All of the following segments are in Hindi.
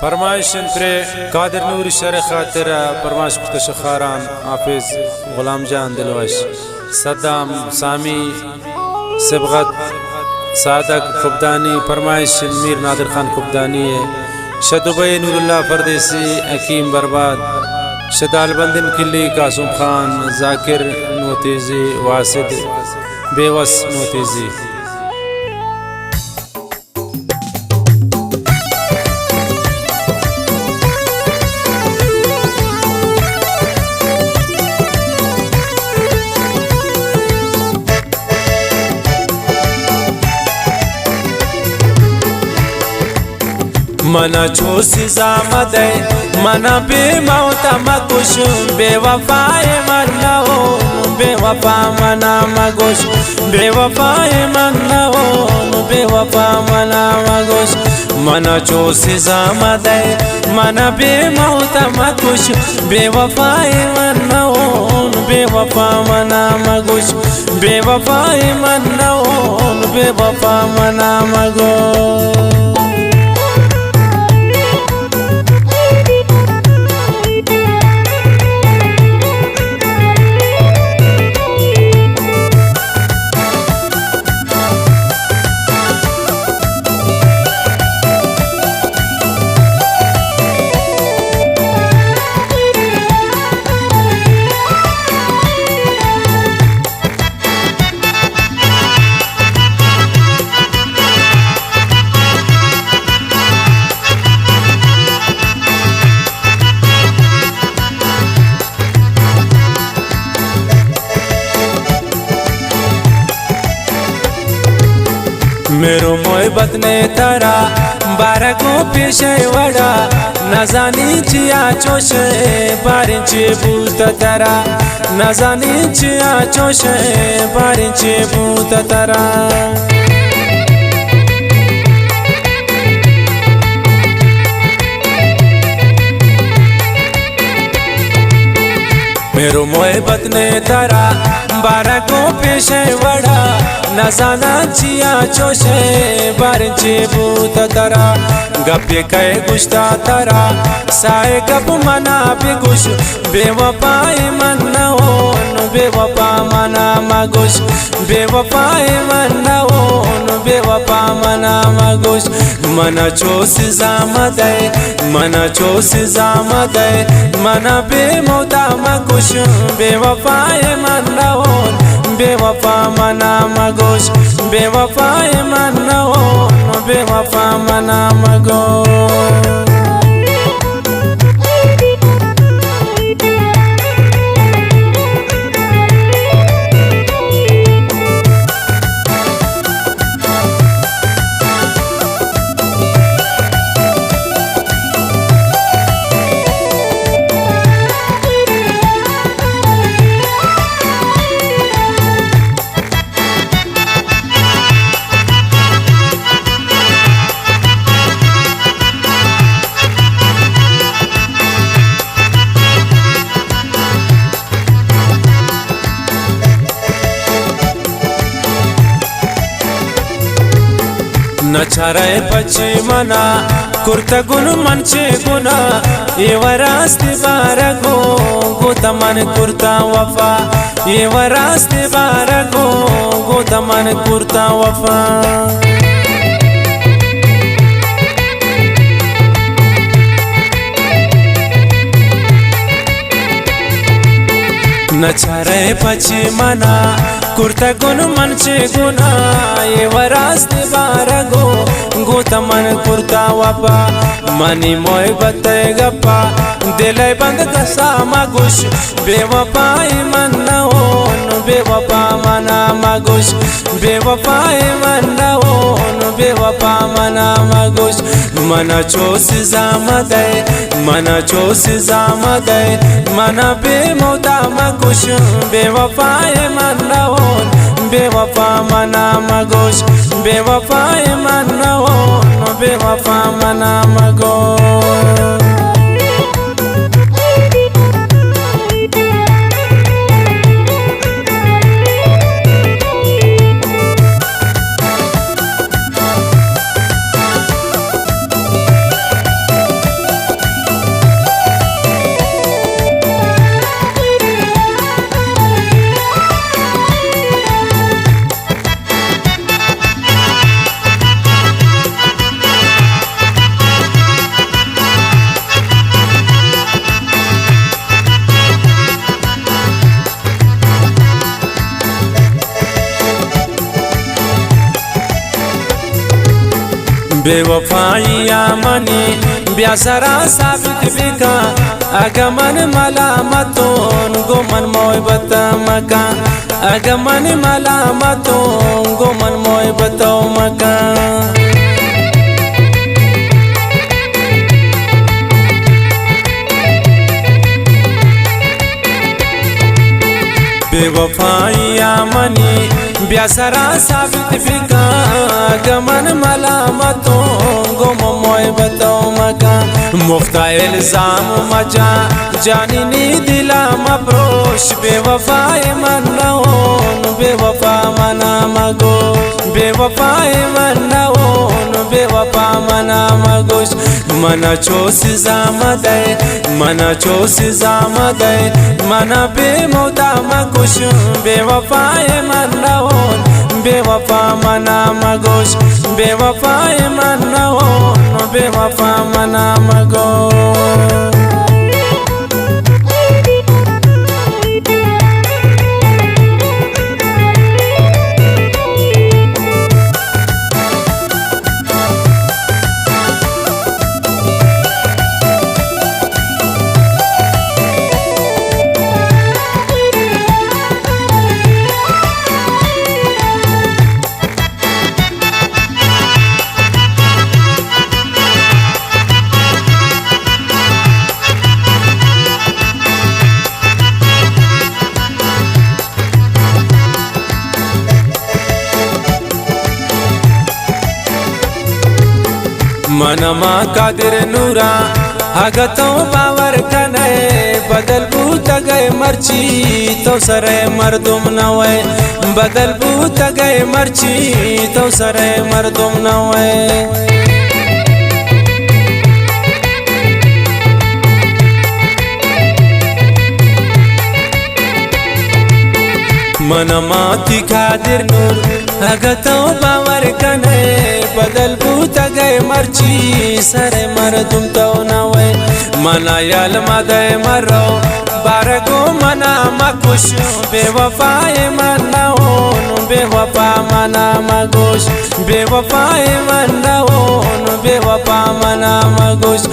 फरमाइशन प्रे कादिर नूरी शर खातिर फरमाइश पुतश खारान हाफिज गुलाम जान दिलवश सद्दाम सामी सिबगत सादक कुब्दानी फरमाइश मीर नादिर खान कुब्दानी शदुबई नूरुल्लाह परदेसी हकीम बर्बाद शदाल बंदिन किली कासुम खान जाकिर नोतीजी वासिद बेवस नोतीजी मना छोसी जामदे मना बे मौता मकुश बेवफाए मरना हो बेवफा मना मगुश बेवफाए मरना हो बेवफा मना मगुश मना छोसी जामदे मना बे मौता मकुश बेवफाए मरना हो बेवफा मना मगुश बेवफाए मरना हो बेवफा मना मगुश मेरो मोहब्बत ने तारा बारह को पेशे वड़ा नजानी चिया चोशे बारिंचे बूत तारा नजानी चिया चोशे बारिंचे बूत तारा मेरो मोहब्बत ने तारा बारह को पेशे वड़ा नजाना चिया चोशे बारिंचे बूत तारा गप्पे कहे गुश्ता तारा साए गप मना बेगुश बेवफाए मना हो बेवफा मना मगुश बेवफाए मना हो बेवफा मना मगुश मना चोस जामदे मना चोस जामदे मना बे मौता मगुश बेवफाए मना हो बेवफा मना मगुश बेवफाए मना हो बेवफा मना मगुश नचारे पचे मना कुर्ता गुन मनचे गुना ये वरास्ते बारगो गोतमन कुर्ता वफा ये वरास्ते बारगो गोतमन कुर्ता वफा नचारे पचे मना कुर्ता गुन मनचे गुना ये वरास्ते बारगो गोतमन कुर्ता वफा मनी मोहब्बत गप्पा दिल बंद कसा मगुश बेवफाए मना हो बेवफा मना मगुश बेवफाए मना हो बेवफा मना मगुश मना चोस जामदे मना चोस जामदे मना बे मौता मगुश बेवफाए मना हो बेवफा मना मगुश बेवफाए मना हो बेवफा मना मगुश बेवफाई आमनी ब्यासरा साबित बिका अगमन मलामतों गोमन मोहब्बत मका अगमन मलामतों गोमन मोहब्बत मका बेवफाई आमनी ब्यासरा साबित बिका गमन मलामतों गुम मोहब्बत मका मुख्ता इल्जाम मजा जानी दिला मप्रोश बेवफाई मनोन बेवफा मना मगो बेवफाई मनोन बेवफा मना मगोश मना चोस जामदे मना चोस जामदे मना बेमौदा मकुश बेवफाई मनोन बेवफा मना मगोश बेवफाई मनोन बेवफा मना मगोश मनमा कादिर नूरा हगतो बावर कने बदल बूत गए मर्ची तो सरे मर्दुम नवे बदल बूत गए मर्ची तो सरे मर्दुम नवे मनमा ती कादिर नूर हगतो बावर कने बदल बूत गए मर्ची सरे मर्दुम तो नवे मना याल मदे मरो बारगो मना मकुश बेवफाई मनाओन बेवफा मना मगोश बेवफाई मनाओन बेवफा मना मगोश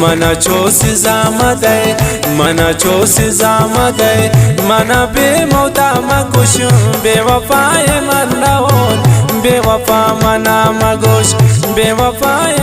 मना चोस जामदे मना चोस जामदे मना बेमौदा मकुश बेवफाई मनाओन बेवफा मना मगोश बेवफाई